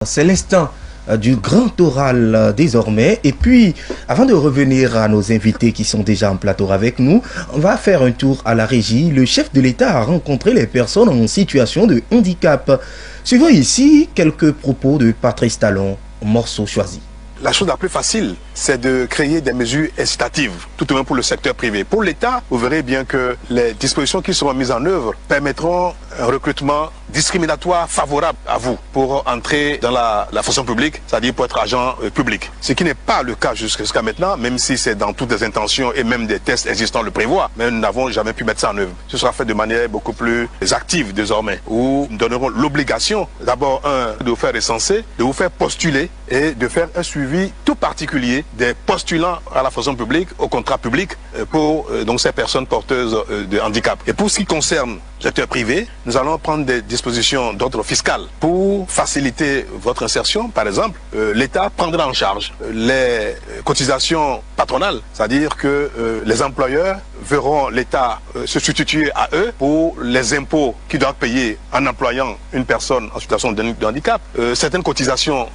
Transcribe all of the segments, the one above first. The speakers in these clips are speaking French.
C'est l'instant du grand oral désormais. Et puis, avant de revenir à nos invités qui sont déjà en plateau avec nous, on va faire un tour à la régie. Le chef de l'État a rencontré les personnes en situation de handicap. Suivons ici quelques propos de Patrice Talon, morceau choisi. La chose la plus facile, c'est de créer des mesures incitatives, tout au moins pour le secteur privé. Pour l'État, vous verrez bien que les dispositions qui seront mises en œuvre permettront un recrutement discriminatoire favorable à vous pour entrer dans la fonction publique, c'est-à-dire pour être agent public. Ce qui n'est pas le cas jusqu'à maintenant, même si c'est dans toutes les intentions et même des tests existants le prévoient, mais nous n'avons jamais pu mettre ça en œuvre. Ce sera fait de manière beaucoup plus active désormais, où nous donnerons l'obligation, d'abord, de vous faire recenser, de vous faire postuler et de faire un suivi tout particulier des postulants à la fonction publique, au contrat public, pour donc ces personnes porteuses de handicap. Et pour ce qui concerne le secteur privé, nous allons prendre des dispositions d'ordre fiscal pour faciliter votre insertion. Par exemple, l'État prendra en charge les cotisations patronales, c'est-à-dire que les employeurs verront l'État se substituer à eux pour les impôts qu'ils doivent payer en employant une personne en situation de handicap, certaines cotisations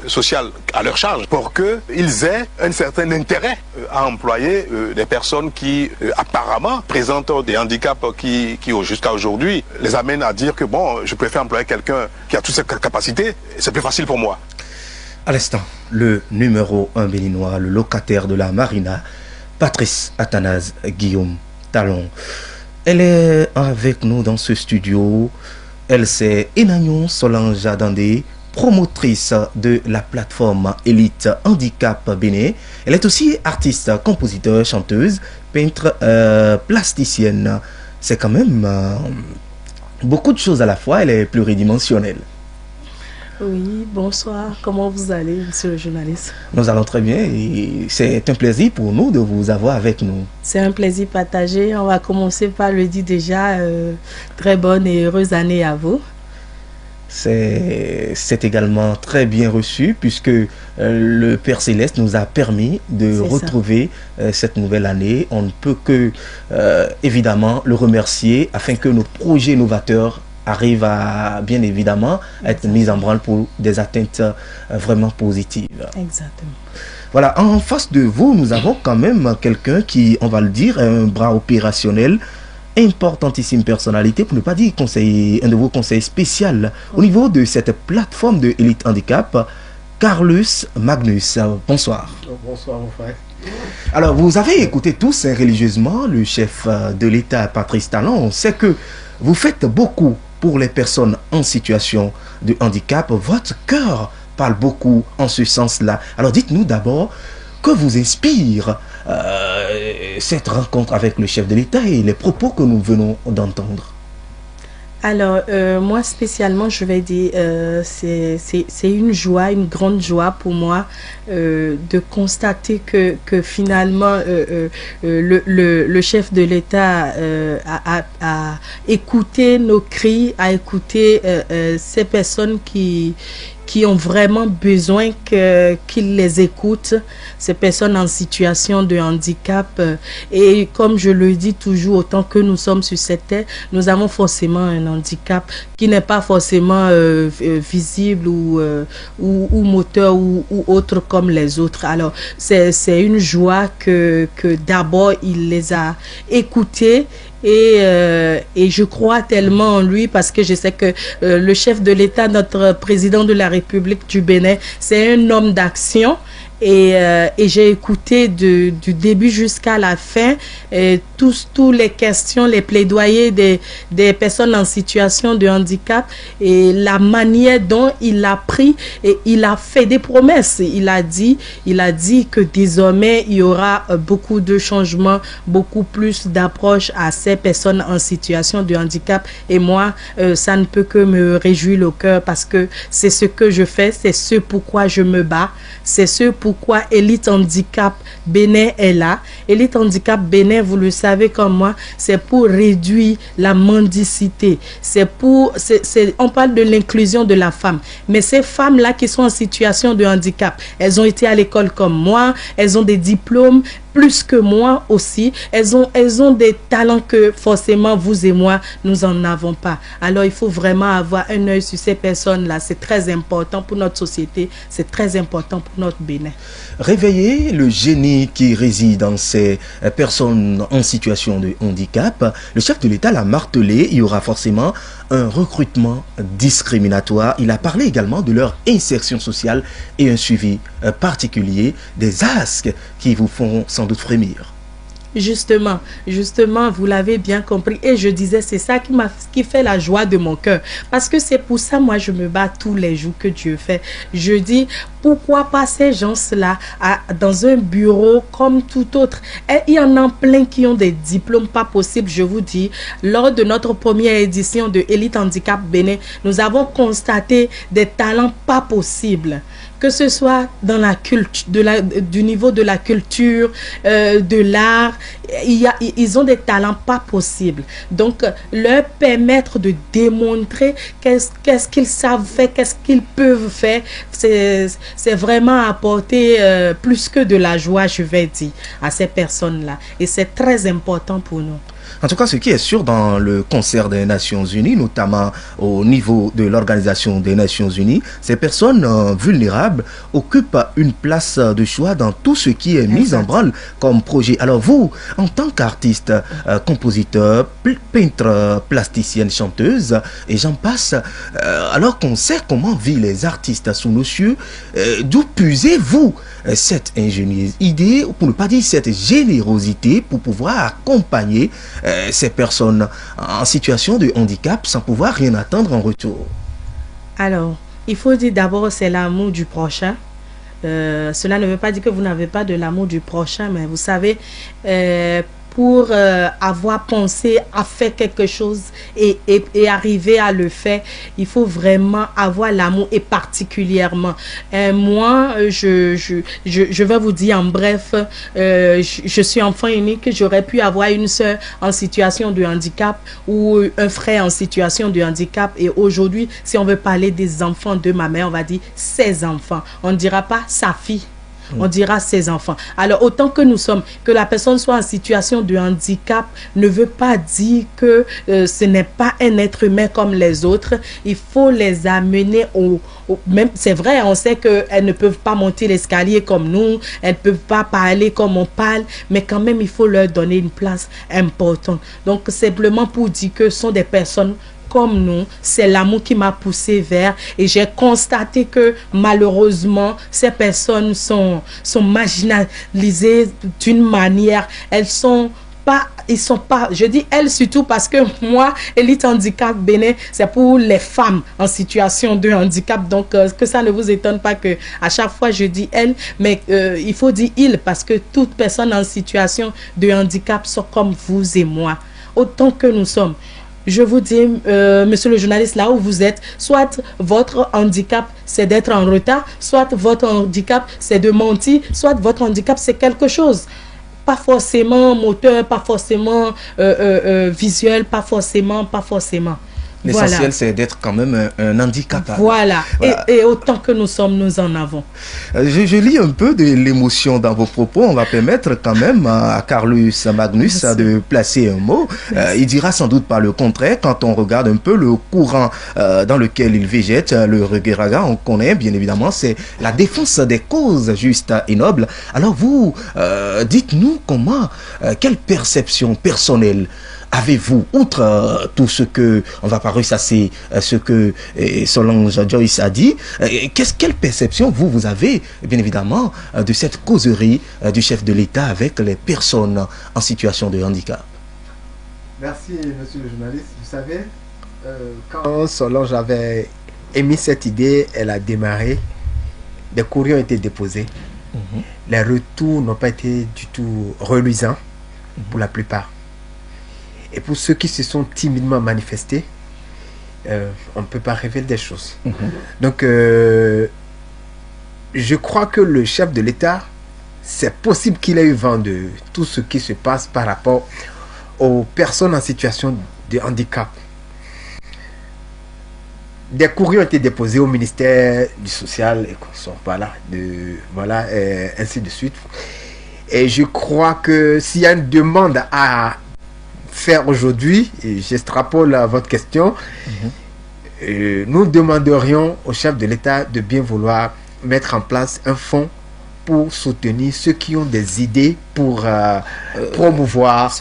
sociales à leur charge pour qu'ils aient un certain intérêt à employer des personnes qui apparemment présentent des handicaps qui jusqu'à aujourd'hui les amènent à dire que bon, je préfère employer quelqu'un qui a toutes ces capacités, c'est plus facile pour moi. À l'instant, le numéro 1 béninois, le locataire de la Marina, Patrice Athanase Guillaume Talon. Elle est avec nous dans ce studio. Elle, c'est Enagnon Solange Adandé, promotrice de la plateforme Elite Handicap Bénin. Elle est aussi artiste, compositeur, chanteuse, peintre, plasticienne. C'est quand même beaucoup de choses à la fois. Elle est pluridimensionnelle. Oui, bonsoir. Comment vous allez, monsieur le journaliste? Nous allons très bien et c'est un plaisir pour nous de vous avoir avec nous. C'est un plaisir partagé. On va commencer par le dire déjà. Très bonne et heureuse année à vous. C'est également très bien reçu puisque le Père Céleste nous a permis de retrouver cette nouvelle année. On ne peut que évidemment le remercier afin que nos projets novateurs arrivent à bien évidemment être mis en branle pour des atteintes vraiment positives. Exactement. Voilà, en face de vous, nous avons quand même quelqu'un qui, on va le dire, un bras opérationnel, importantissime personnalité, pour ne pas dire conseiller, un de vos conseillers spéciaux au niveau de cette plateforme de Elite Handicap, Carlos Magnus. Bonsoir. Bonsoir mon frère. Alors, vous avez écouté tous religieusement le chef de l'État, Patrice Talon. On sait que vous faites beaucoup pour les personnes en situation de handicap. Votre cœur parle beaucoup en ce sens-là. Alors, dites-nous d'abord, que vous inspire cette rencontre avec le chef de l'État et les propos que nous venons d'entendre? Alors, moi spécialement, je vais dire, c'est une joie, une grande joie pour moi de constater que finalement, le chef de l'État a écouté nos cris, a écouté ces personnes qui ont vraiment besoin qu'il les écoute, ces personnes en situation de handicap. Et comme je le dis toujours, autant que nous sommes sur cette terre, nous avons forcément un handicap qui n'est pas forcément visible ou moteur ou autre comme les autres. Alors, c'est une joie que d'abord, il les a écoutés. Et je crois tellement en lui parce que je sais que le chef de l'État, notre président de la République du Bénin, c'est un homme d'action. Et j'ai écouté du début jusqu'à la fin tous les questions, les plaidoyers des personnes en situation de handicap et la manière dont il a pris et il a fait des promesses. Il a dit que désormais il y aura beaucoup de changements, beaucoup plus d'approche à ces personnes en situation de handicap. Et moi, ça ne peut que me réjouir le cœur parce que c'est ce que je fais, c'est ce pourquoi je me bats, c'est ce pourquoi Elite Handicap Bénin est là. Elite Handicap Bénin, vous le savez comme moi, c'est pour réduire la mendicité. On parle de l'inclusion de la femme. Mais ces femmes-là qui sont en situation de handicap, elles ont été à l'école comme moi, elles ont des diplômes, plus que moi aussi. Elles ont des talents que forcément vous et moi, nous n'en avons pas. Alors, il faut vraiment avoir un œil sur ces personnes-là. C'est très important pour notre société. C'est très important pour notre Bénin. Réveiller le génie qui réside dans ces personnes en situation de handicap, le chef de l'État l'a martelé, il y aura forcément un recrutement discriminatoire. Il a parlé également de leur insertion sociale et un suivi particulier des asques qui vous font sans doute frémir. Justement, vous l'avez bien compris. Et je disais, c'est ça qui fait la joie de mon cœur. Parce que c'est pour ça, moi, je me bats tous les jours que Dieu fait. Je dis, pourquoi pas ces gens-là dans un bureau comme tout autre? Et il y en a plein qui ont des diplômes pas possibles, je vous dis. Lors de notre première édition de Élite Handicap Bénin, nous avons constaté des talents pas possibles. Que ce soit dans la du niveau de la culture, de l'art, ils ont des talents pas possibles. Donc, leur permettre de démontrer qu'est-ce qu'ils savent faire, qu'est-ce qu'ils peuvent faire, c'est vraiment apporter plus que de la joie, je vais dire, à ces personnes-là. Et c'est très important pour nous. En tout cas, ce qui est sûr dans le concert des Nations Unies, notamment au niveau de l'Organisation des Nations Unies, ces personnes vulnérables occupent une place de choix dans tout ce qui est mis en branle comme projet. Alors vous, en tant qu'artiste, compositeur, peintre, plasticienne, chanteuse, et j'en passe, alors qu'on sait comment vivent les artistes sous nos cieux, d'où puisez-vous cette ingénieuse idée, pour ne pas dire cette générosité, pour pouvoir accompagner ces personnes en situation de handicap sans pouvoir rien attendre en retour? Alors, il faut dire d'abord, c'est l'amour du prochain. Cela ne veut pas dire que vous n'avez pas de l'amour du prochain, mais vous savez, pour avoir pensé à faire quelque chose et arriver à le faire, il faut vraiment avoir l'amour, et particulièrement. Moi, je vais vous dire en bref, je suis enfant unique, j'aurais pu avoir une soeur en situation de handicap ou un frère en situation de handicap, et aujourd'hui, si on veut parler des enfants de ma mère, on va dire ses enfants. On ne dira pas sa fille. On dira ses enfants. Alors, autant que nous sommes, que la personne soit en situation de handicap ne veut pas dire que ce n'est pas un être humain comme les autres. Il faut les amener même, c'est vrai, on sait qu'elles ne peuvent pas monter l'escalier comme nous, elles ne peuvent pas parler comme on parle, mais quand même, il faut leur donner une place importante. Donc, simplement pour dire que ce sont des personnes comme nous, c'est l'amour qui m'a poussé vers, et j'ai constaté que malheureusement ces personnes sont marginalisées d'une manière, ils sont pas, je dis elles surtout parce que moi, Élite Handicap Bénin, c'est pour les femmes en situation de handicap, donc que ça ne vous étonne pas que à chaque fois je dis elles, mais il faut dire ils, parce que toute personne en situation de handicap sont comme vous et moi, autant que nous sommes. Je vous dis, monsieur le journaliste, là où vous êtes, soit votre handicap, c'est d'être en retard, soit votre handicap, c'est de mentir, soit votre handicap, c'est quelque chose. Pas forcément moteur, pas forcément visuel, pas forcément. L'essentiel, voilà, c'est d'être quand même un handicapable. Voilà. Et autant que nous sommes, nous en avons. Je lis un peu de l'émotion dans vos propos. On va permettre quand même à Carlos Magnus de placer un mot. Il dira sans doute pas le contraire quand on regarde un peu le courant dans lequel il végète. Le Regueraga, on connaît bien évidemment, c'est la défense des causes justes et nobles. Alors vous, dites-nous comment, quelle perception personnelle avez-vous, outre tout ce que, on va pas ressasser ce que Solange Joyce a dit, quelle perception vous avez, bien évidemment, de cette causerie du chef de l'État avec les personnes en situation de handicap? Merci, monsieur le journaliste. Vous savez, quand Solange avait émis cette idée, elle a démarré, des courriers ont été déposés. Les retours n'ont pas été du tout reluisants, pour la plupart. Et pour ceux qui se sont timidement manifestés, on ne peut pas révéler des choses. Donc, je crois que le chef de l'État, c'est possible qu'il ait eu vent de tout ce qui se passe par rapport aux personnes en situation de handicap. Des courriers ont été déposés au ministère du Social et voilà, ainsi de suite. Et je crois que s'il y a une demande à faire aujourd'hui, et j'extrapole à votre question, nous demanderions au chef de l'État de bien vouloir mettre en place un fonds pour soutenir ceux qui ont des idées pour promouvoir.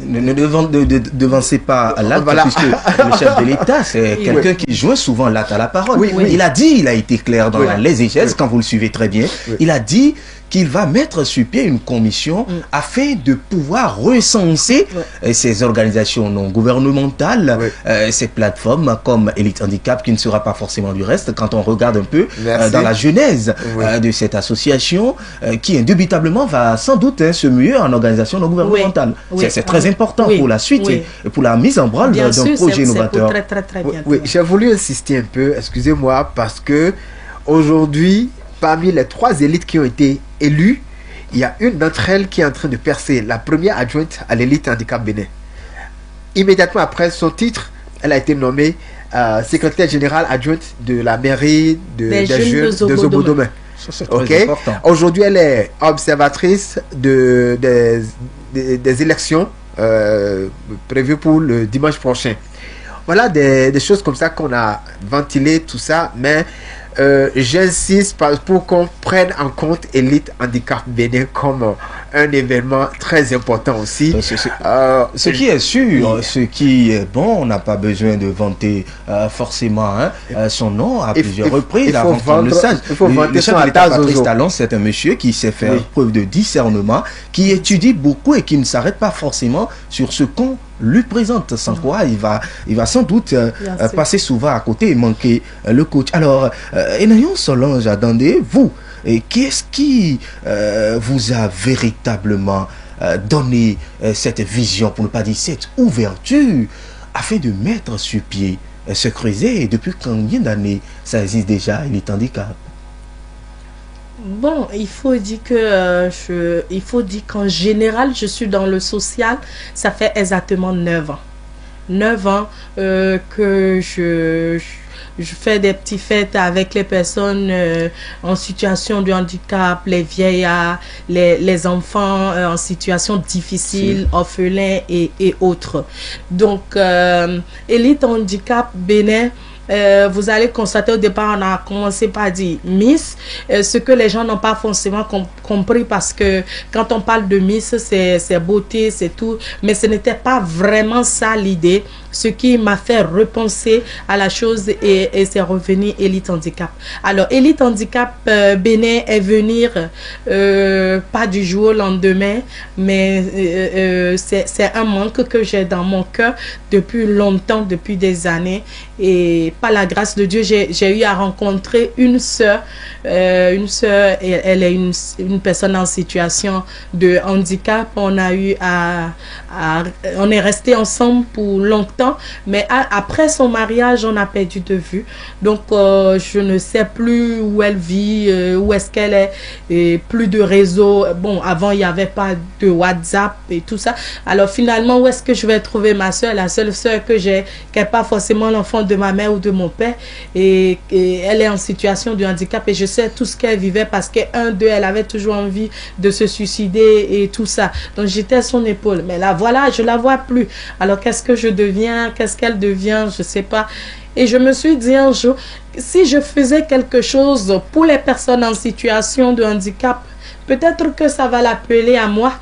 Ne devancez pas l'acte, Voilà. puisque le chef de l'État, c'est quelqu'un qui joint souvent l'acte à la parole. Oui. Il a dit, il a été clair dans Oui. les échelles, quand vous le suivez très bien, il a dit qu'il va mettre sur pied une commission afin de pouvoir recenser ces organisations non gouvernementales, ces plateformes comme Elite Handicap, qui ne sera pas forcément du reste, quand on regarde un peu dans la genèse de cette association, qui indubitablement va sans doute se muer en organisation non gouvernementale. C'est très important pour la suite et pour la mise en branle d'un projet innovateur. Oui, j'ai voulu insister un peu, excusez-moi, parce que aujourd'hui, parmi les 3 élites qui ont été élues, il y a une d'entre elles qui est en train de percer, la première adjointe à l'élite handicap Bénin. Immédiatement après son titre, elle a été nommée secrétaire générale adjointe de la mairie des jeunes de Zobodomé. Okay. Aujourd'hui, elle est observatrice des élections prévues pour le dimanche prochain. Voilà des choses comme ça qu'on a ventilé, tout ça, mais j'insiste pour qu'on prenne en compte Elite Handicap Bénin comme un événement très important aussi. Ce qui est sûr, ce qui est bon, on n'a pas besoin de vanter forcément son nom à plusieurs reprises. Il faut vendre le chef de l'État, Patrice Talon, c'est un monsieur qui sait faire preuve de discernement, qui étudie beaucoup et qui ne s'arrête pas forcément sur ce qu'on lui présente, sans quoi il va sans doute passer souvent à côté et manquer le coach. Alors, Enayon Solange Adandé, vous, qu'est-ce qui vous a véritablement donné cette vision, pour ne pas dire cette ouverture, afin de mettre sur pied ce creuset? Et depuis combien d'années ça existe déjà, Elite Handicap? Bon, il faut dire qu'en général, je suis dans le social, ça fait exactement 9 ans. 9 ans que je fais des petites fêtes avec les personnes en situation de handicap, les vieillards, les enfants en situation difficile, orphelins et autres. Donc, Elite Handicap Bénin, vous allez constater au départ, on a commencé par dire Miss, ce que les gens n'ont pas forcément compris, parce que quand on parle de Miss, c'est beauté, c'est tout, mais ce n'était pas vraiment ça l'idée. Ce qui m'a fait repenser à la chose et c'est revenu Elite Handicap. Alors, Elite Handicap Bénin est venir pas du jour au lendemain, mais c'est un manque que j'ai dans mon cœur depuis longtemps, depuis des années. Et par la grâce de Dieu, j'ai eu à rencontrer une sœur. Une sœur, elle est une personne en situation de handicap. On a eu on est resté ensemble pour longtemps. Mais après son mariage, on a perdu de vue. Donc, je ne sais plus où elle vit, où est-ce qu'elle est, et plus de réseau. Bon, avant, il n'y avait pas de WhatsApp et tout ça. Alors, finalement, où est-ce que je vais trouver ma soeur? La seule soeur que j'ai, qui n'est pas forcément l'enfant de ma mère ou de mon père. Et elle est en situation de handicap. Et je sais tout ce qu'elle vivait, parce qu'un d'eux, elle avait toujours envie de se suicider et tout ça. Donc, j'étais à son épaule. Mais là, voilà, je ne la vois plus. Alors, qu'est-ce que je deviens? Qu'est-ce qu'elle devient? Je ne sais pas. Et je me suis dit un jour, si je faisais quelque chose pour les personnes en situation de handicap, peut-être que ça va l'appeler à moi.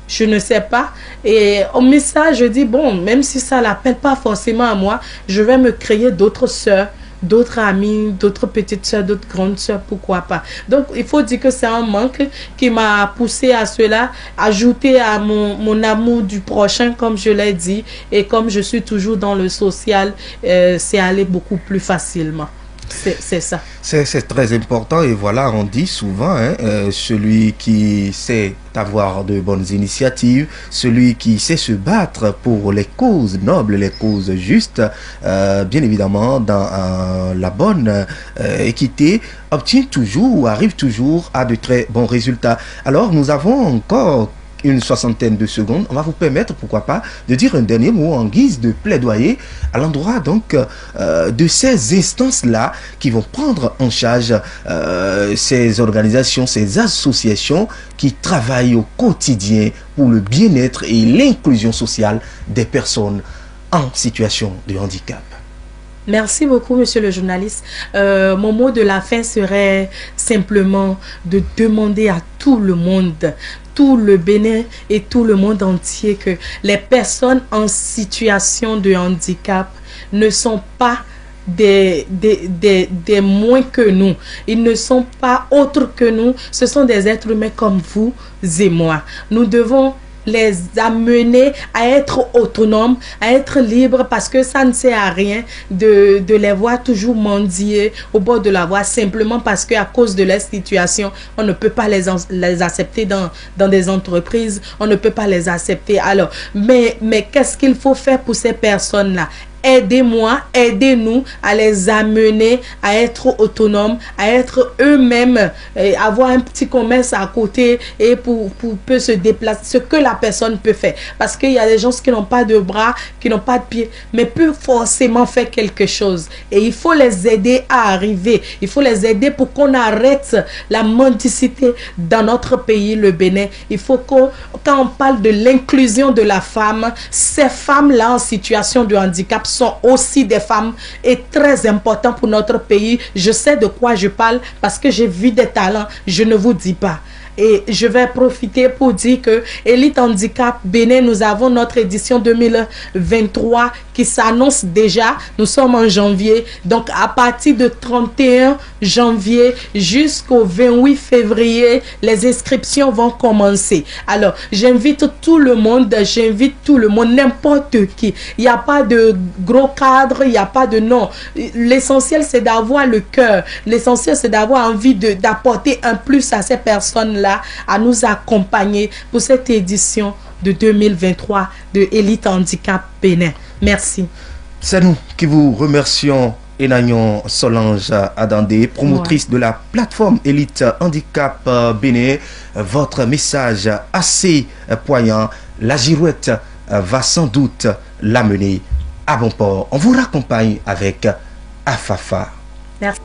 Je ne sais pas. Et au message, je dis, bon, même si ça ne l'appelle pas forcément à moi, je vais me créer d'autres sœurs, d'autres amis, d'autres petites soeurs, d'autres grandes soeurs, pourquoi pas. Donc, il faut dire que c'est un manque qui m'a poussé à cela, ajouté à mon amour du prochain, comme je l'ai dit, et comme je suis toujours dans le social, c'est aller beaucoup plus facilement. C'est ça. C'est très important, et voilà, on dit souvent, celui qui sait avoir de bonnes initiatives, celui qui sait se battre pour les causes nobles, les causes justes, bien évidemment dans la bonne équité, obtient toujours ou arrive toujours à de très bons résultats. Alors, nous avons encore une soixantaine de secondes, on va vous permettre, pourquoi pas, de dire un dernier mot en guise de plaidoyer à l'endroit donc de ces instances-là qui vont prendre en charge ces organisations, ces associations qui travaillent au quotidien pour le bien-être et l'inclusion sociale des personnes en situation de handicap. Merci beaucoup, monsieur le journaliste. Mon mot de la fin serait simplement de demander à tout le monde, tout le Bénin et tout le monde entier que les personnes en situation de handicap ne sont pas des moins que nous. Ils ne sont pas autres que nous. Ce sont des êtres humains comme vous et moi. Nous devons les amener à être autonomes, à être libres, parce que ça ne sert à rien de les voir toujours mendier au bord de la voie simplement parce qu'à cause de leur situation, on ne peut pas les accepter dans des entreprises, on ne peut pas les accepter. Alors, mais qu'est-ce qu'il faut faire pour ces personnes-là? Aidez-moi, aidez-nous à les amener à être autonomes, à être eux-mêmes, avoir un petit commerce à côté et pour peut se déplacer, ce que la personne peut faire. Parce qu'il y a des gens qui n'ont pas de bras, qui n'ont pas de pieds, mais peuvent forcément faire quelque chose. Et il faut les aider à arriver. Il faut les aider pour qu'on arrête la mendicité dans notre pays, le Bénin. Il faut quand on parle de l'inclusion de la femme, ces femmes-là en situation de handicap sont aussi des femmes et très importants pour notre pays. Je sais de quoi je parle parce que j'ai vu des talents, je ne vous dis pas. Et je vais profiter pour dire que Elite Handicap Bénin, nous avons notre édition 2023 qui s'annonce déjà. Nous sommes en janvier. Donc, à partir de 31 janvier jusqu'au 28 février, les inscriptions vont commencer. Alors, j'invite tout le monde, n'importe qui. Il n'y a pas de gros cadre, il n'y a pas de nom. L'essentiel, c'est d'avoir le cœur. L'essentiel, c'est d'avoir envie d'apporter un plus à ces personnes-là, à nous accompagner pour cette édition de 2023 de Elite Handicap Bénin. Merci. C'est nous qui vous remercions, Enagnon Solange Adandé, promotrice de la plateforme Elite Handicap Bénin. Votre message assez poignant, la girouette va sans doute l'amener à bon port. On vous raccompagne avec Afafa. Merci.